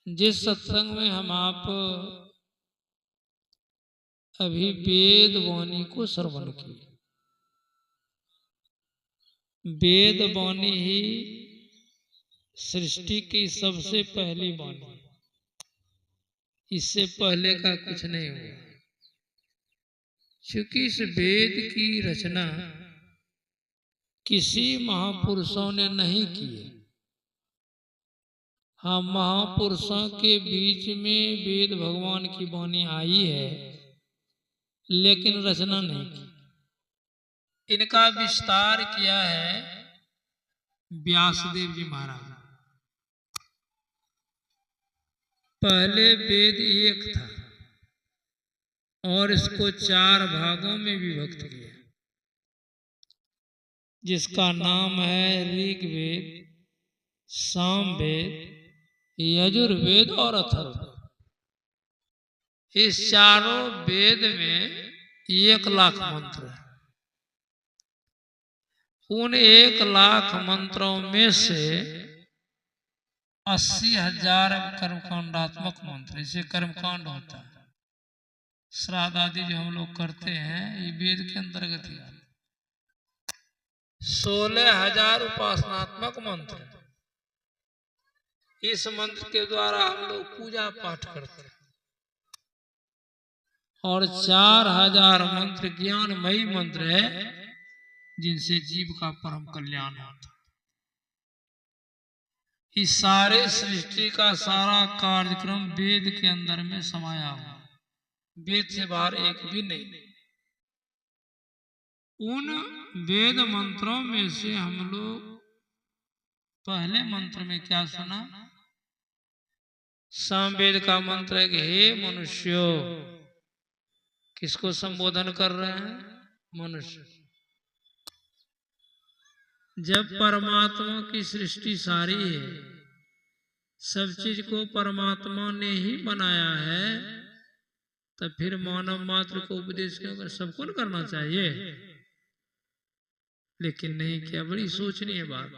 जिस सत्संग में हम आप अभी वेद वाणी को श्रवण किए, वेद वाणी ही सृष्टि की सबसे पहली वाणी, इससे पहले का कुछ नहीं हुआ। क्योंकि इस वेद की रचना किसी महापुरुषों ने नहीं की है। हाँ, महापुरुषों के बीच में वेद भगवान की वाणी आई है, लेकिन रचना नहीं की। इनका विस्तार किया है व्यासदेव जी महाराज। पहले वेद एक था और इसको 4 भागों में विभक्त किया, जिसका नाम है ऋग्वेद, सामवेद, यजुर्वेद और अथर्ववेद। इस चारों वेद में 1,00,000 मंत्र है। उन 1,00,000 मंत्रों में से 80,000 कर्मकांडात्मक मंत्र, इसे कर्मकांड होता है। श्राद्ध आदि जो हम लोग करते हैं ये वेद के अंतर्गत ही आते। 16,000 उपासनात्मक मंत्र, इस मंत्र के द्वारा हम लोग पूजा पाठ करते हैं। और 4,000 मंत्र ज्ञानमयी मंत्र है, जिनसे जीव का परम कल्याण होता है। इस सारे सृष्टि का सारा कार्यक्रम वेद के अंदर में समाया हुआ, वेद से बाहर एक भी नहीं। उन वेद मंत्रों में से हम लोग पहले मंत्र में क्या सुना? सामवेद का मंत्र है कि हे मनुष्यों, किसको संबोधन कर रहे हैं? मनुष्य। जब परमात्मा की सृष्टि सारी है, सब चीज को परमात्मा ने ही बनाया है, तो फिर मानव मात्र को उपदेश क्यों? सबको करना चाहिए, लेकिन नहीं किया। बड़ी सोचनीय बात।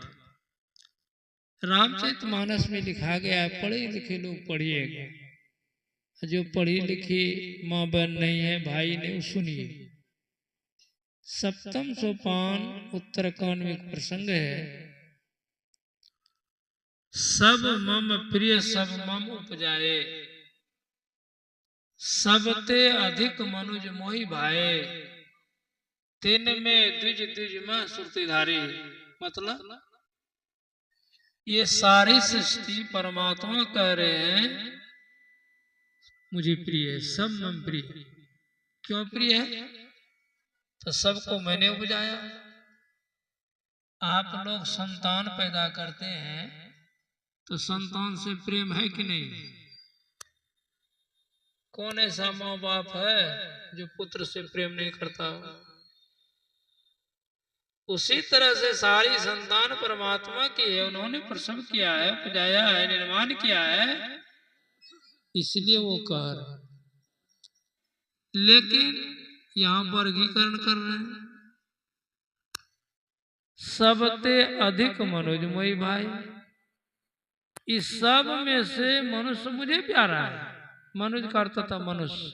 रामचरितमानस में लिखा गया है, पढ़े लिखे लोग पढ़िएगा, जो पढ़ी लिखी माँ बहन नहीं है, भाई नहीं, सुनिए। 7वें सोपान उत्तरकांड में एक प्रसंग है, सब मम प्रिय सब मम उपजाए, सबते अधिक मनुज मोहि भाए, तिन में द्विज द्विज में सुरतिधारी। मतलब ये सारी सृष्टि परमात्मा कह रहे हैं मुझे प्रिय है, सब मम प्रिय। क्यों प्रिय है? तो सबको मैंने उपजाया। आप लोग संतान पैदा करते हैं तो संतान से प्रेम है कि नहीं? कौन ऐसा माँ बाप है जो पुत्र से प्रेम नहीं करता? उसी तरह से सारी संतान परमात्मा की है, उन्होंने प्रसव किया है, उपजाया है, निर्माण किया है, इसलिए वो कह रहे। लेकिन यहां वर्गीकरण कर रहे हैं, सबते अधिक मनोजमयी भाई। इस सब में से मनुष्य मुझे प्यारा है। मनुष्य का अर्थ था मनुष्य।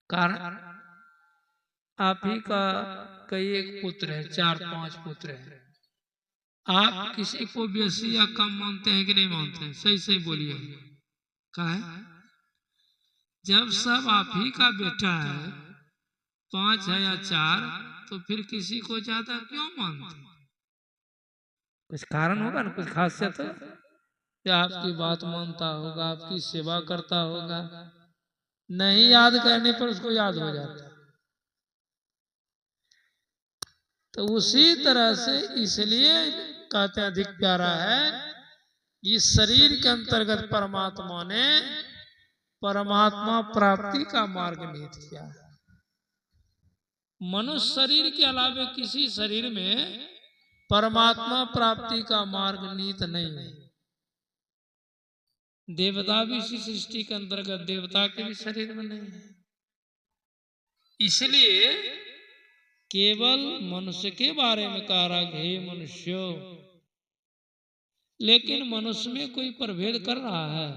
कारण आप ही का कई एक पुत्र है, 4-5 पुत्र है। आप किसी को बेसी या कम मानते हैं कि नहीं मानते हैं? सही सही बोलिए। क्या है? जब सब आप ही का बेटा है, 5 है या 4, तो फिर किसी को ज्यादा क्यों मानते? कुछ कारण होगा ना, कुछ खासियत है या आपकी बात मानता होगा, आपकी सेवा करता होगा, नहीं याद करने पर उसको याद हो जाता। तो उसी तरह से इसलिए कहते हैं अधिक प्यारा है। इस शरीर के अंतर्गत परमात्मा ने परमात्मा प्राप्ति का मार्ग निहित किया है। मनुष्य शरीर के अलावा किसी शरीर में परमात्मा प्राप्ति का मार्ग निहित नहीं है। देवता भी इसी सृष्टि के अंतर्गत, देवता के भी शरीर में नहीं है। इसलिए केवल मनुष्य के बारे में कह रहा है, हे मनुष्यों, लेकिन मनुष्य में कोई प्रभेद कर रहा है।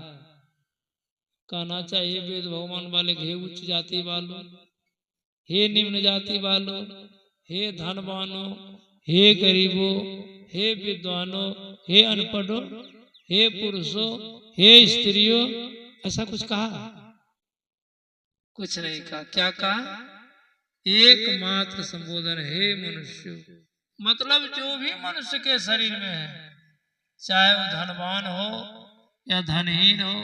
कहना चाहिए वेद भगवान वाले, हे उच्च जाति वालों, हे निम्न जाति वालों, हे धनवानों, हे गरीबों, हे विद्वानों, हे अनपढ़ों, हे पुरुषों, हे स्त्रियों, ऐसा कुछ कहा? कुछ नहीं कहा। क्या कहा? एकमात्र संबोधन, हे मनुष्य। मतलब जो भी मनुष्य के शरीर में है, चाहे वो धनवान हो या धनहीन हो,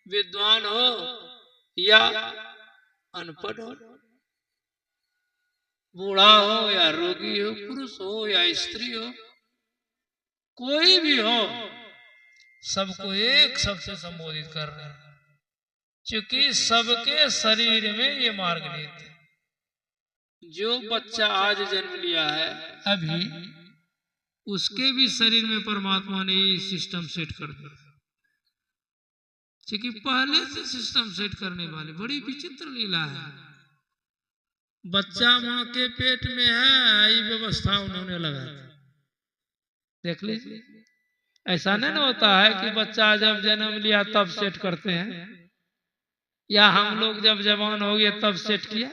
विद्वान हो या अनपढ़ हो, बूढ़ा हो या रोगी हो, पुरुष हो या स्त्री हो, कोई भी हो, सबको एक शब्द से संबोधित कर रहे हैं, क्योंकि सबके शरीर में ये मार्ग नीति। जो बच्चा आज जन्म लिया है अभी, उसके भी शरीर में परमात्मा ने ये सिस्टम सेट कर दिया, क्योंकि पहले से सिस्टम सेट करने वाले बड़ी विचित्र लीला है। बच्चा माँ के पेट में है, ये व्यवस्था उन्होंने लगा दी। देख लीजिए, ऐसा नहीं होता है कि बच्चा जब जन्म लिया तब सेट करते हैं, या हम लोग जब जवान हो गए तब सेट किया।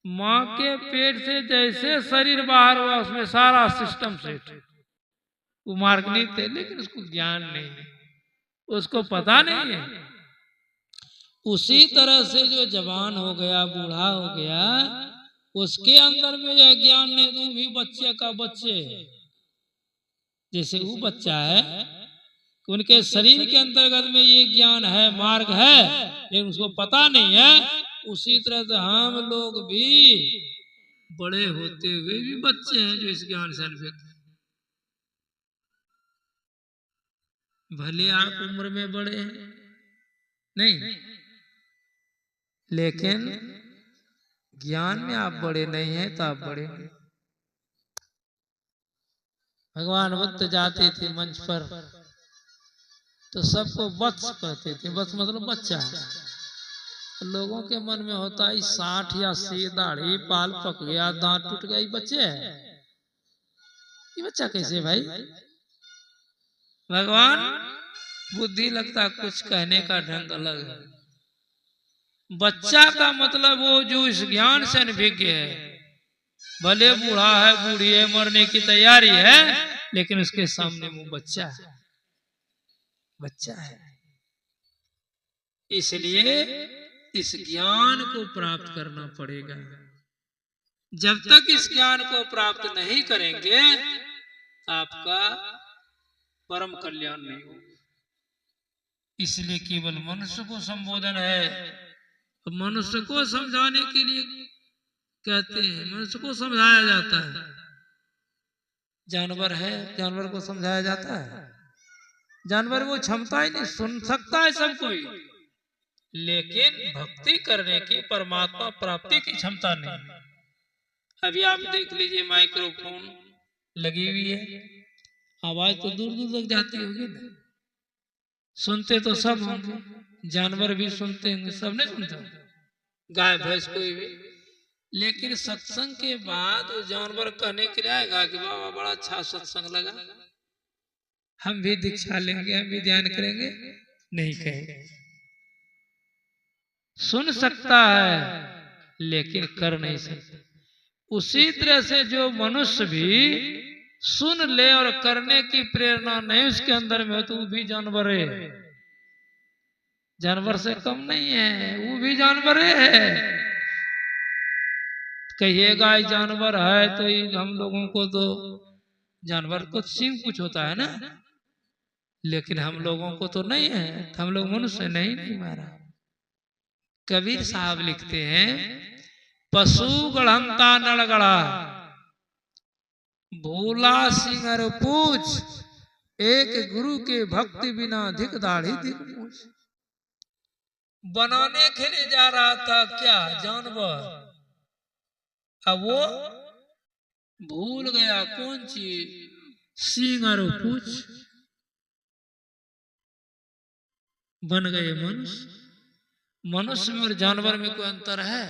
माँ के पेट से जैसे शरीर बाहर हुआ, उसमें सारा सिस्टम सेट। वो मार्ग नहीं थे, लेकिन उसको ज्ञान नहीं है, उसको पता नहीं है। उसी तरह से जो जवान हो गया, बूढ़ा हो गया, उसके अंदर में यह ज्ञान नहीं, तो भी बच्चे का बच्चे है। जैसे वो बच्चा है, उनके शरीर के अंतर्गत में ये ज्ञान है, मार्ग है, लेकिन उसको पता नहीं है। उसी तरह से हम लोग भी बड़े होते हुए भी बच्चे हैं जो इस ज्ञान से अनभिज्ञ। भले आप उम्र में बड़े हैं नहीं, लेकिन ज्ञान में आप बड़े नहीं हैं, तो आप बड़े हैं। भगवान बुद्ध जाते थे मंच पर, तो सबको वत्स कहते थे। वत्स मतलब बच्चा। लोगों के मन में होता है 60 या 80, दाढ़ी पाल पक गया, दांत टूट गया, ये बच्चे है, ये बच्चा कैसे भाई? भगवान बुद्धि लगता कुछ कहने का ढंग अलग है। बच्चा का मतलब वो जो इस ज्ञान से अनभिज्ञ है, भले बूढ़ा है, बूढ़ी है, मरने की तैयारी है, लेकिन उसके सामने वो बच्चा है, बच्चा है। इसलिए इस ज्ञान को प्राप्त करना पड़ेगा। जब तक इस ज्ञान को प्राप्त नहीं करेंगे, आपका परम कल्याण नहीं होगा। इसलिए केवल मनुष्य को संबोधन है। मनुष्य को समझाने के लिए कहते हैं, मनुष्य को समझाया जाता है। जानवर है, जानवर को समझाया जाता है? जानवर वो क्षमता ही नहीं, सुन सकता है सब कोई, लेकिन भक्ति करने की, परमात्मा प्राप्ति की क्षमता नहीं। अभी आप देख लीजिए, माइक्रोफोन लगी हुई है, आवाज तो दूर दूर तक जाती होगी ना, सुनते तो सब होंगे, जानवर भी सुनते होंगे, सब नहीं सुनते, गाय भैंस कोई भी। लेकिन सत्संग के बाद वो जानवर कहने के लिए आएगा कि बाबा बड़ा अच्छा सत्संग लगा, हम भी दीक्षा लेंगे, हम भी ध्यान करेंगे? नहीं कहेगा। सुन सकता है लेकिन कर नहीं सकता। उसी तरह से जो मनुष्य भी सुन ले और करने की प्रेरणा नहीं उसके अंदर में हो, तो वो भी जानवर है, जानवर से कम नहीं है, वो भी जानवर है। कहिएगा जानवर है तो हम लोगों को तो जानवर को सिंह कुछ होता है ना, लेकिन हम लोगों को तो नहीं है, हम लोग मनुष्य नहीं मारा। कबीर साहब लिखते हैं, पशु गढ़ंता नड़गड़ा, भोला सिंगर पूछ, एक गुरु के भक्ति बिना धिक दाढ़ी धिक मूछ। बनाने के लिए जा रहा था क्या जानवर, अब वो भूल गया कौन चीज, सिंगर पूछ, बन गए मनुष्य। मनुष्य में और जानवर में कोई अंतर है?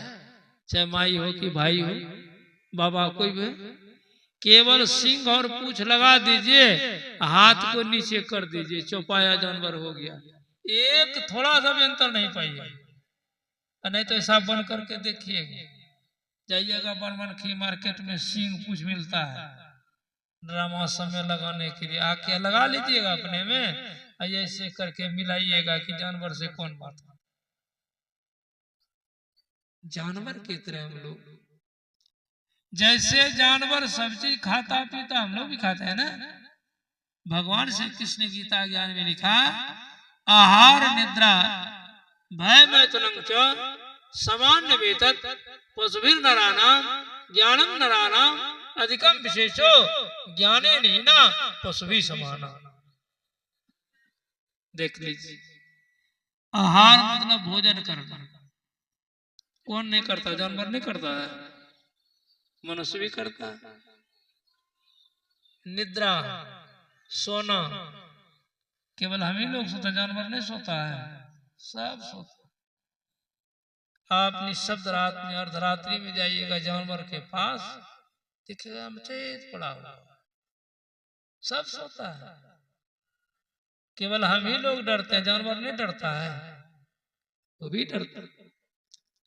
चाहे माई हो कि भाई हो, बाबा कोई भी, केवल सिंह और पूंछ लगा दीजिए, हाथ को नीचे कर दीजिए, चौपाया जानवर हो गया। एक थोड़ा सा भी अंतर नहीं पाइएगा। नहीं तो ऐसा बन करके देखिएगा, जाइएगा बनमनखी मार्केट में सिंह पूंछ मिलता है ड्रामा समय लगाने के लिए, आके लगा लीजिएगा अपने में, ऐसे करके मिलाइएगा कि जानवर से कौन बात है। जानवर की तरह हम लोग, जैसे जानवर सब चीज खाता पीता हम लोग भी खाते हैं ना। भगवान श्री कृष्ण गीता ज्ञान में लिखा, आहार निद्रा भय मैथुनं च सामान्य वेतत पशुभिर नराणाम ज्ञानम नराणाम अधिकम विशेषो ज्ञाने नीना पशुभि समाना। देख लीजिए, आहार मतलब भोजन करना। कौन नहीं करता? जानवर नहीं करता है, मनुष्य भी करता है। निद्रा सोना, केवल हम ही लोग सोते, जानवर नहीं सोता है, सब सोता। आप निःशब्द रात में अर्धरात्रि में जाइएगा जानवर के पास, दिखेगा मचेत पड़ा हुआ, सब सोता है। केवल हम ही लोग डरते हैं, जानवर नहीं डरता है, वो भी डरता है।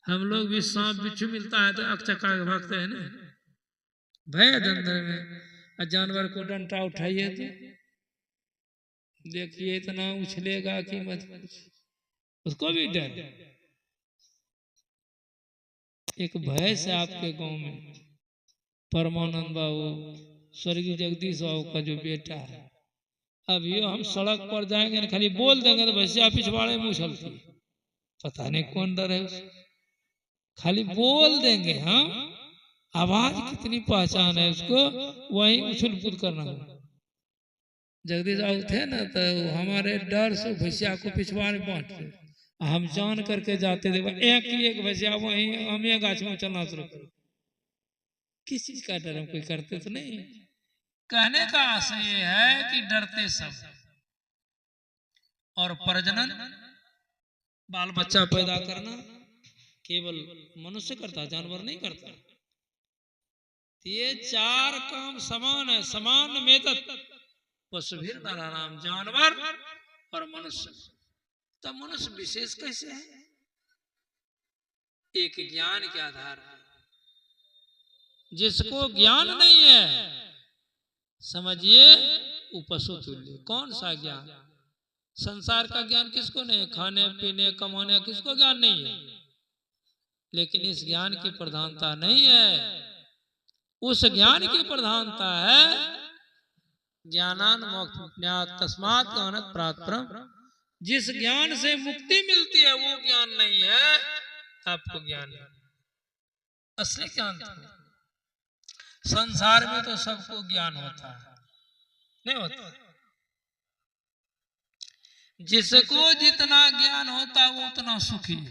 हम लोग भी सांप बिच्छू मिलता है तो अकचका के भागते हैं ना, भय अंदर में। जानवर को डंडा उठाइए तो देखिए इतना उछलेगा कि मत, उसको भी डर। एक भय से आपके गांव में परमानंद बाबू स्वर्गीय जगदीश बाबू का जो बेटा है, अभी हम सड़क पर जाएंगे ना, खाली बोल देंगे तो भैंसिया पिछवाड़े में उछलती, पता नहीं कौन डर है उसको। खाली बोल देंगे हम, आवाज कितनी पहचान है उसको, वही उछल कूद करना हो। जगदीश बाबू थे ना तो हमारे डर से भैंसिया को पिछवाड़े बांटते, हम जान करके जाते थे, एक ही एक भैंसिया वही हमें गाछ में चलना शुरू कर। किस चीज का डर हम कोई करते तो नहीं। कहने का आशय ये है कि डरते सब, और प्रजनन बाल बच्चा पैदा करना केवल मनुष्य करता, जानवर नहीं करता। ये चार काम समान है, समान मेदत पशुभिर नराणाम, जानवर और मनुष्य। तो मनुष्य विशेष कैसे है? एक ज्ञान के आधार पर। जिसको ज्ञान नहीं है समझिए वो पशु तुल्य। कौन सा ज्ञान? संसार का ज्ञान किसको नहीं? खाने पीने कमाने किसको ज्ञान नहीं है? लेकिन इस ज्ञान की प्रधानता नहीं है, उस ज्ञान की प्रधानता है ज्ञानान मोक्षज्ञात तस्मात् ज्ञानात् परात्परम्। जिस ज्ञान से मुक्ति मिलती है वो ज्ञान नहीं है, आपको ज्ञान है असली ज्ञान। संसार में तो सबको ज्ञान होता है, नहीं होता? जिसको जितना ज्ञान होता है वो उतना सुखी है।